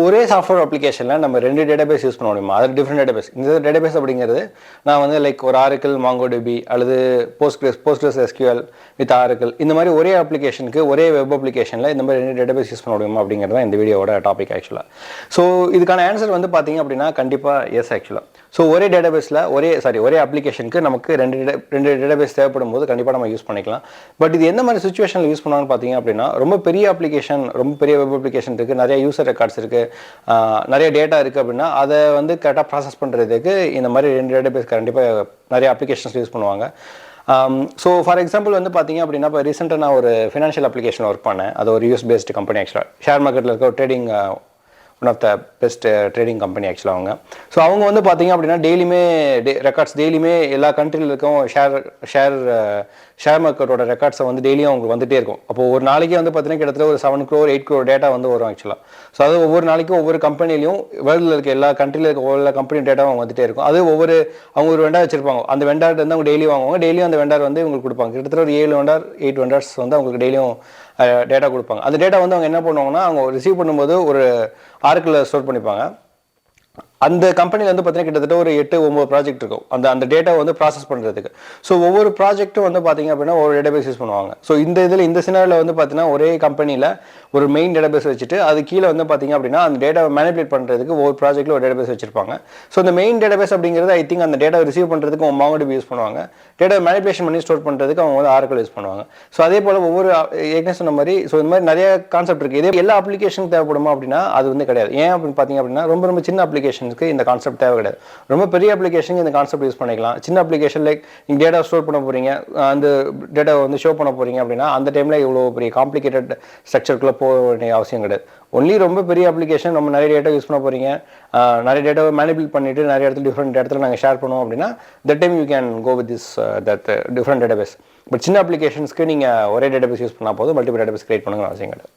ஒரே சாஃப்ட்வேர் அப்ளிகேஷனில் நம்ம 2 டேட்டாபேஸ் யூஸ் பண்ண முடியுமா? அது டிஃப்ரெண்ட் டேட்டாபேஸ். இந்த டேட்டாபேஸ் அப்படிங்கிறது நான் வந்து லைக் ஒரு ஆரக்கிள், மாங்கோடிபி அல்லது போஸ்ட்கிரஸ் எஸ்கியூஎல் வித் ஆரக்கிள் இந்த மாதிரி ஒரே அப்ளிகேஷனுக்கு ஒரே வெப் அப்ளிகேஷனில் இந்த மாதிரி 2 டேட்டாபேஸ் யூஸ் பண்ண முடியுமா அப்படிங்கிறது தான் இந்த வீடியோட டாபிக் ஆக்சுவலாக. ஸோ இதுக்கான ஆன்சர் வந்து பார்த்தீங்க அப்படின்னா கண்டிப்பாக எஸ் ஆக்சுவலாக. ஸோ ஒரே டேட்டாபேஸில் ஒரே அப்ளிகேஷனுக்கு நமக்கு ரெண்டு டேட்டாபேஸ் தேவைப்படும் போது கண்டிப்பாக நம்ம யூஸ் பண்ணிக்கலாம். பட் இது எந்த மாதிரி சுச்சுவேஷனில் யூஸ் பண்ணுவாங்கன்னு பார்த்தீங்க அப்படின்னா ரொம்ப பெரிய அப்ளிகேஷன், ரொம்ப பெரிய வெப் அப்ளிகேஷன் இருக்குது, நிறைய யூசர் ரெக்கார்ட்ஸ் இருக்குது, நிறைய டேட்டா இருக்குது அப்படின்னா அதை வந்து கரெக்டாக ப்ராசஸ் பண்ணுறதுக்கு இந்த மாதிரி 2 டேட்டாபேஸ் கண்டிப்பாக நிறைய அப்ளிகேஷன்ஸ் யூஸ் பண்ணுவாங்க. ஸோ ஃபார் எக்ஸாம்பிள் வந்து பார்த்தீங்க அப்படின்னா இப்போ ரீசெண்டாக நான் ஒரு ஃபினான்ஷியல் அப்ளிகேஷன் ஒர்க் பண்ணேன். அது ஒரு யூஎஸ் பேஸ்டு கம்பெனி ஆக்சுவலாக. ஷேர் மார்க்கெட்டில் இருக்க ஒரு trading one of the best trading company ஆக்சுவலாக அவங்க. ஸோ அவங்க வந்து பார்த்தீங்க அப்படின்னா டெய்லியுமே எல்லா கண்ட்ரியில் இருக்கும் ஷேர் மார்க்கெட்டோட ரெக்கார்ட்ஸை வந்து டெய்லியும் அவங்களுக்கு வந்துகிட்டே இருக்கும். அப்போ ஒரு நாளைக்கு வந்து பார்த்தீங்கன்னா கிட்டத்தட்ட ஒரு 7 crore 8 crore டேட்டா வந்து வரும் ஆக்சுவலாக. ஸோ அது ஒவ்வொரு நாளைக்கும் ஒவ்வொரு கம்பெனிலையும் வேர்ல்டில் இருக்க எல்லா கண்ட்ரியில் இருக்க எல்லா கம்பெனி டேட்டாவும் வந்துகிட்டே இருக்கும். அது அவங்க ஒரு வெண்டார் வச்சிருப்பாங்க. அந்த வெண்டார் வந்து அவங்க டெய்லி வாங்குவாங்க. டெய்லியும் அந்த வெண்டார் வந்து இவங்களுக்கு கொடுப்பாங்க. கிட்டத்தட்ட ஒரு 8 வெண்டார்ஸ் வந்து அவங்களுக்கு டெய்லியும் டேட்டா கொடுப்பாங்க. அந்த டேட்டா வந்து அவங்க என்ன பண்ணுவாங்கன்னா அவங்க ரிசீவ் பண்ணும்போது ஒரு ஆர்க்கில் ஸ்டோர் பண்ணிப்பாங்க. அந்த கம்பெனியில் வந்து பார்த்தீங்கன்னா கிட்டத்தட்ட ஒரு 8-9 ப்ராஜெக்ட் இருக்கும் அந்த டேட்டா வந்து ப்ராசஸ் பண்ணுறதுக்கு. ஸோ ஒவ்வொரு ப்ராஜெக்ட்டும் வந்து பார்த்தீங்க அப்படின்னா ஒரு டேட்டாபேஸ் யூஸ் பண்ணுவாங்க. ஸோ இந்த சினாரியில் வந்து பார்த்தீங்கன்னா ஒரே கம்பெனியில் ஒரு மெயின் டேட்டாபேஸ் வச்சுட்டு அது கீழே வந்து பார்த்தீங்க அப்படின்னா அந்த டேட்டாவை மேனிபுலேட் பண்ணுறதுக்கு ஒவ்வொரு ப்ராஜெக்ட்டில் ஒரு டேட்டாபேஸ் வச்சிருப்பாங்க. ஸோ இந்த மெயின் டேட்டாபேஸ் அப்படிங்கிறது ஐ திங்க் அந்த டேட்டா ரிசீவ் பண்ணுறதுக்கு அவங்க மாங்கோடிபி யூஸ் பண்ணுவாங்க. டேட்டா மேனிபுலேஷன் பண்ணி ஸ்டோர் பண்ணுறதுக்கு அவங்க வந்து ஆரக்கிள் யூஸ் பண்ணுவாங்க. ஸோ அதே போல் ஒவ்வொரு ஏற்கனவே சொன்ன மாதிரி ஸோ இந்த மாதிரி நிறைய கான்செப்ட் இருக்குது. இதே எல்லா அப்ளிகேஷனுக்கு தேவைப்படுமா அப்படின்னா அது வந்து கிடையாது. ஏன் அப்படின்னு பார்த்தீங்க அப்படின்னா ரொம்ப சின்ன அப்ளிகேஷனுக்கு இந்த கான்செப்ட் தேவை கிடையாது. ரொம்ப பெரிய அப்ளிகேஷனுக்கு இந்த கான்செப்ட் யூஸ் பண்ணிக்கலாம். சின்ன அப்ளிகேஷன் லைக் நீங்கள் டேட்டா ஸ்டோர் பண்ண போகிறீங்க, அந்த டேட்டா வந்து ஷோ பண்ண போகிறீங்க அப்படின்னா அந்த டைமில் இவ்வளோ பெரிய காம்ப்ளிகேட்டட் ஸ்ட்ரக்சருக்குள்ளே போக வேண்டிய அவசியம் கிடையாது. ஒன்லி ரொம்ப பெரிய அப்ளிகேஷன் நம்ம நிறைய டேட்டா யூஸ் பண்ண போகிறீங்க, நிறைய டேட்டாவை மேனிபுலேட் பண்ணிவிட்டு நிறைய இடத்துல டிஃப்ரெண்ட் இடத்துல நாங்கள் ஷேர் பண்ணுவோம் அப்படின்னா that time you can go with this different database. But சின்ன அப்ளிகேஷன்ஸ்க்கு நீங்கள் ஒரே டேட்டாபேஸ் யூஸ் பண்ணால் போதும், மல்டிபிள் டேட்டாபேஸ் கிரியேட் பண்ணுங்கன்னு அவசியம் கிடையாது.